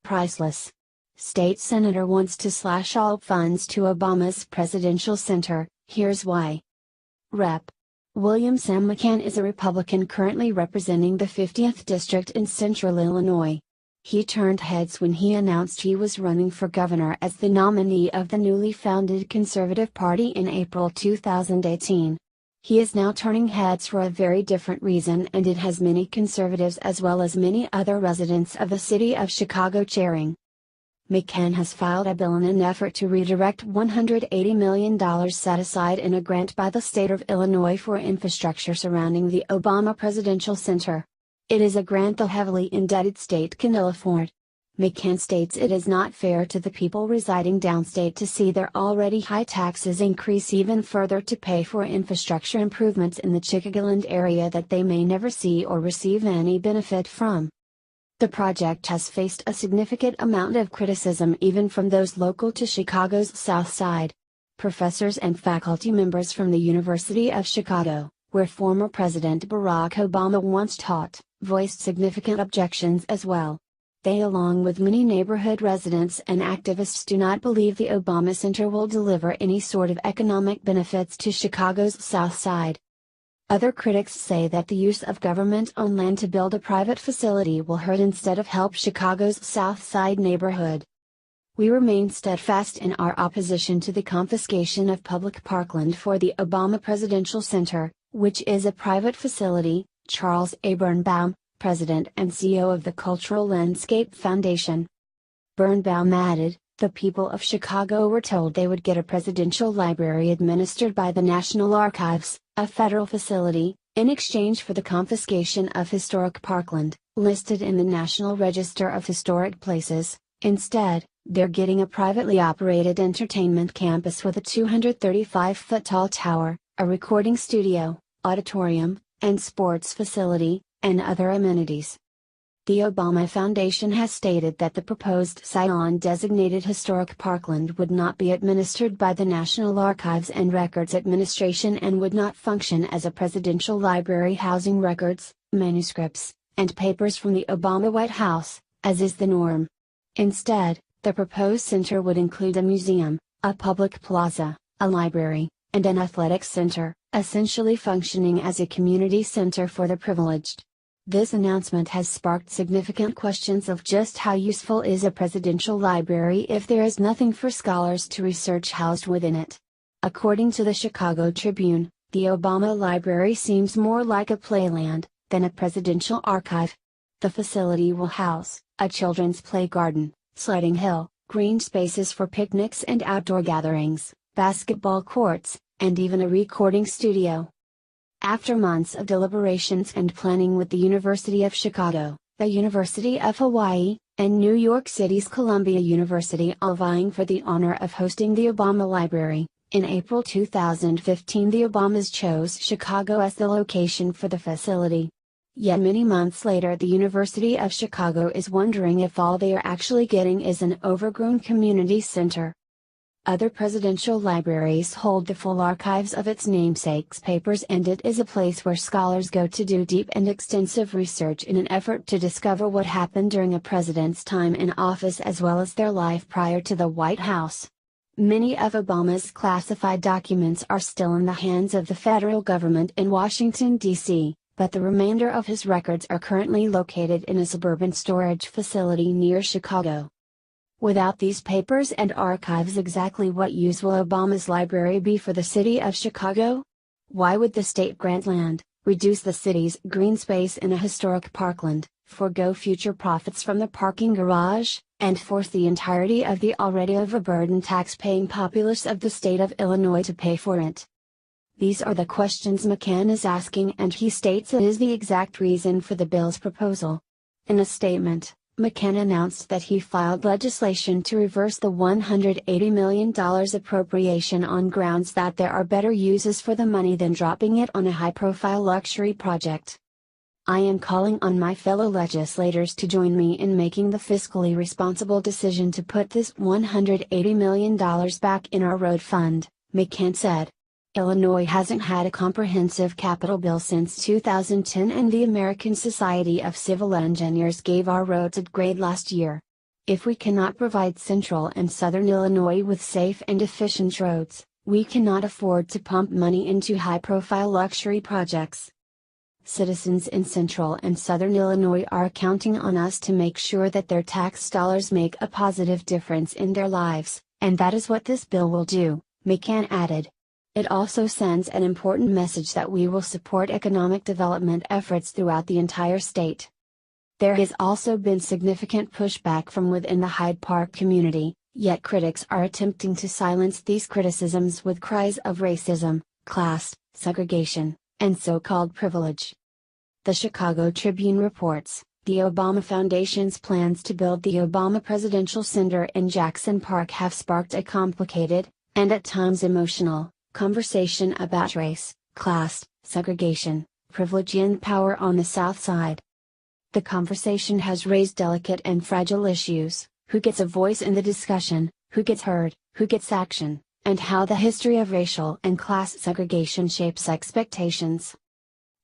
Priceless. State Senator wants to slash all funds to Obama's presidential center, here's why. Rep. William Sam McCann is a Republican currently representing the 50th District in Central Illinois. He turned heads when he announced he was running for governor as the nominee of the newly founded Conservative Party in April 2018. He is now turning heads for a very different reason, and it has many conservatives as well as many other residents of the city of Chicago cheering. McCann has filed a bill in an effort to redirect $180 million set aside in a grant by the state of Illinois for infrastructure surrounding the Obama Presidential Center. It is a grant the heavily indebted state can ill afford. McCann states it is not fair to the people residing downstate to see their already high taxes increase even further to pay for infrastructure improvements in the Chicagoland area that they may never see or receive any benefit from. The project has faced a significant amount of criticism even from those local to Chicago's South Side. Professors and faculty members from the University of Chicago, where former President Barack Obama once taught, voiced significant objections as well. They, along with many neighborhood residents and activists, do not believe the Obama Center will deliver any sort of economic benefits to Chicago's South Side. Other critics say that the use of government-owned land to build a private facility will hurt instead of help Chicago's South Side neighborhood. We remain steadfast in our opposition to the confiscation of public parkland for the Obama Presidential Center, which is a private facility, Charles A. Birnbaum, President and CEO of the Cultural Landscape Foundation. Birnbaum added, "The people of Chicago were told they would get a presidential library administered by the National Archives, a federal facility, in exchange for the confiscation of historic parkland, listed in the National Register of Historic Places. Instead, they're getting a privately operated entertainment campus with a 235-foot-tall tower, a recording studio, auditorium, and sports facility, and other amenities." The Obama Foundation has stated that the proposed Zion-designated historic parkland would not be administered by the National Archives and Records Administration and would not function as a presidential library housing records, manuscripts, and papers from the Obama White House, as is the norm. Instead, the proposed center would include a museum, a public plaza, a library, and an athletics center, essentially functioning as a community center for the privileged. This announcement has sparked significant questions of just how useful is a presidential library if there is nothing for scholars to research housed within it. According to the Chicago Tribune, the Obama Library seems more like a playland than a presidential archive. The facility will house a children's play garden, sledding hill, green spaces for picnics and outdoor gatherings, basketball courts, and even a recording studio. After months of deliberations and planning with the University of Chicago, the University of Hawaii, and New York City's Columbia University all vying for the honor of hosting the Obama Library, in April 2015 the Obamas chose Chicago as the location for the facility. Yet many months later the University of Chicago is wondering if all they are actually getting is an overgrown community center. Other presidential libraries hold the full archives of its namesake's papers, and it is a place where scholars go to do deep and extensive research in an effort to discover what happened during a president's time in office as well as their life prior to the White House. Many of Obama's classified documents are still in the hands of the federal government in Washington, D.C., but the remainder of his records are currently located in a suburban storage facility near Chicago. Without these papers and archives, exactly what use will Obama's library be for the city of Chicago? Why would the state grant land, reduce the city's green space in a historic parkland, forego future profits from the parking garage, and force the entirety of the already overburdened tax-paying populace of the state of Illinois to pay for it? These are the questions McCann is asking, and he states it is the exact reason for the bill's proposal. In a statement, McCann announced that he filed legislation to reverse the $180 million appropriation on grounds that there are better uses for the money than dropping it on a high-profile luxury project. "I am calling on my fellow legislators to join me in making the fiscally responsible decision to put this $180 million back in our road fund," McCann said. Illinois hasn't had a comprehensive capital bill since 2010, and the American Society of Civil Engineers gave our roads a grade last year. If we cannot provide central and southern Illinois with safe and efficient roads, we cannot afford to pump money into high-profile luxury projects. Citizens in central and southern Illinois are counting on us to make sure that their tax dollars make a positive difference in their lives, and that is what this bill will do, McCann added. It also sends an important message that we will support economic development efforts throughout the entire state. There has also been significant pushback from within the Hyde Park community, yet critics are attempting to silence these criticisms with cries of racism, class, segregation, and so-called privilege. The Chicago Tribune reports, the Obama Foundation's plans to build the Obama Presidential Center in Jackson Park have sparked a complicated, and at times emotional, conversation about race, class, segregation, privilege and power on the South Side. The conversation has raised delicate and fragile issues: who gets a voice in the discussion, who gets heard, who gets action, and how the history of racial and class segregation shapes expectations.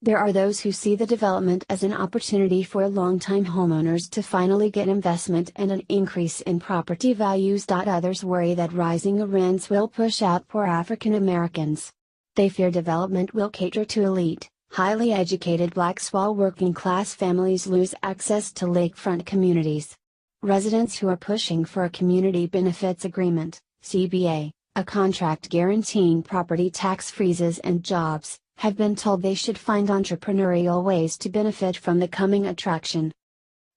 There are those who see the development as an opportunity for longtime homeowners to finally get investment and an increase in property values. Others worry that rising rents will push out poor African Americans. They fear development will cater to elite, highly educated blacks while working class families lose access to lakefront communities. Residents who are pushing for a Community Benefits Agreement, CBA, a contract guaranteeing property tax freezes and jobs, have been told they should find entrepreneurial ways to benefit from the coming attraction.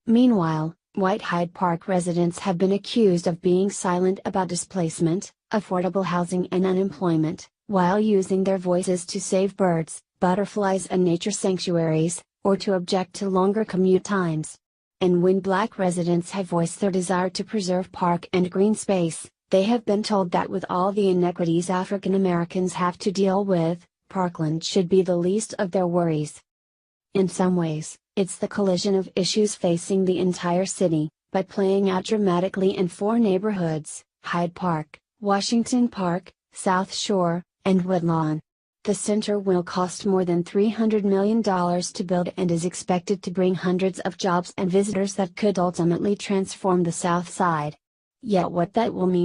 Meanwhile, white Hyde Park residents have been accused of being silent about displacement, affordable housing and unemployment, while using their voices to save birds, butterflies and nature sanctuaries, or to object to longer commute times. And when black residents have voiced their desire to preserve park and green space, they have been told that with all the inequities African Americans have to deal with, Parkland should be the least of their worries. In some ways, it's the collision of issues facing the entire city, but playing out dramatically in four neighborhoods: Hyde Park, Washington Park, South Shore, and Woodlawn. The center will cost more than $300 million to build and is expected to bring hundreds of jobs and visitors that could ultimately transform the South Side. Yet what that will mean